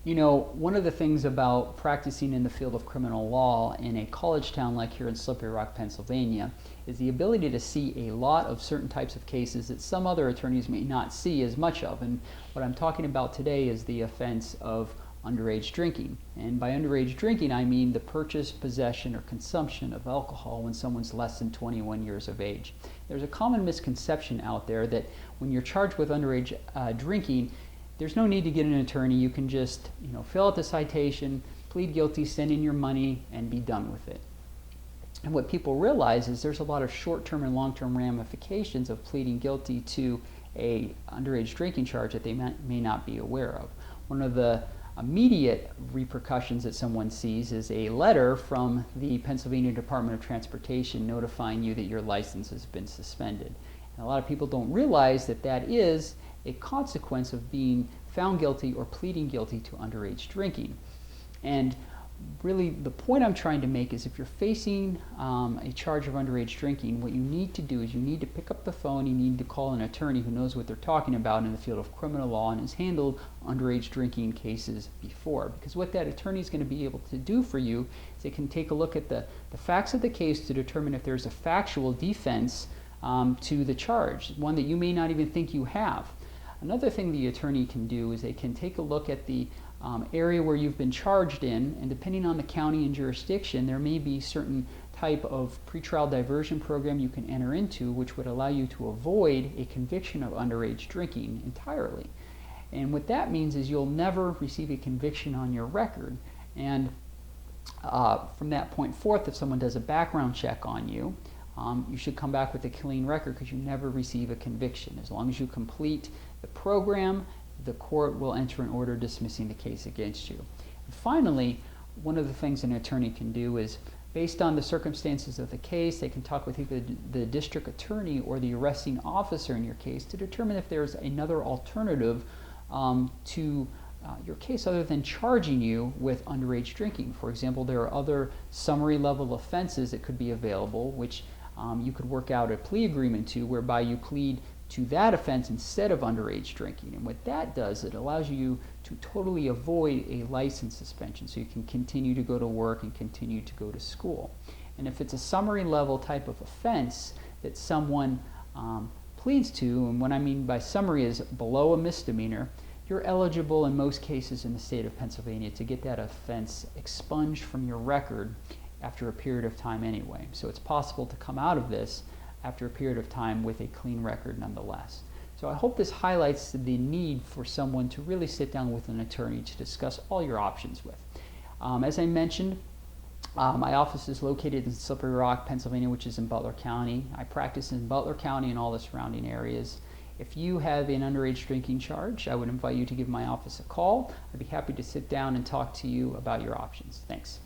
You know, one of the things about practicing in the field of criminal law in a college town like here in Slippery Rock, Pennsylvania, is the ability to see a lot of certain types of cases that some other attorneys may not see as much of. And what I'm talking about today is the offense of underage drinking. And by underage drinking, I mean the purchase, possession, or consumption of alcohol when someone's less than 21 years of age. There's a common misconception out there that when you're charged with underage drinking, there's no need to get an attorney. You can just, fill out the citation, plead guilty, send in your money, and be done with it. And what people realize is there's a lot of short-term and long-term ramifications of pleading guilty to a underage drinking charge that they may not be aware of. One of the immediate repercussions that someone sees is a letter from the Pennsylvania Department of Transportation notifying you that your license has been suspended. And a lot of people don't realize that that is a consequence of being found guilty or pleading guilty to underage drinking. And really the point I'm trying to make is if you're facing a charge of underage drinking, what you need to do is you need to pick up the phone, you need to call an attorney who knows what they're talking about in the field of criminal law and has handled underage drinking cases before. Because what that attorney is going to be able to do for you is they can take a look at the facts of the case to determine if there's a factual defense to the charge, one that you may not even think you have. Another thing the attorney can do is they can take a look at the area where you've been charged in, and depending on the county and jurisdiction, there may be certain type of pretrial diversion program you can enter into which would allow you to avoid a conviction of underage drinking entirely. And what that means is you'll never receive a conviction on your record. And from that point forth, if someone does a background check on you, you should come back with a clean record because you never receive a conviction. As long as you complete the program, the court will enter an order dismissing the case against you. And finally, one of the things an attorney can do is, based on the circumstances of the case, they can talk with either the district attorney or the arresting officer in your case to determine if there's another alternative to your case other than charging you with underage drinking. For example, there are other summary level offenses that could be available, which you could work out a plea agreement to, whereby you plead to that offense instead of underage drinking. And what that does, it allows you to totally avoid a license suspension so you can continue to go to work and continue to go to school. And if it's a summary level type of offense that someone pleads to, and what I mean by summary is below a misdemeanor, you're eligible in most cases in the state of Pennsylvania to get that offense expunged from your record after a period of time anyway. So it's possible to come out of this after a period of time with a clean record nonetheless. So I hope this highlights the need for someone to really sit down with an attorney to discuss all your options with. As I mentioned, my office is located in Slippery Rock, Pennsylvania, which is in Butler County. I practice in Butler County and all the surrounding areas. If you have an underage drinking charge, I would invite you to give my office a call. I'd be happy to sit down and talk to you about your options. Thanks.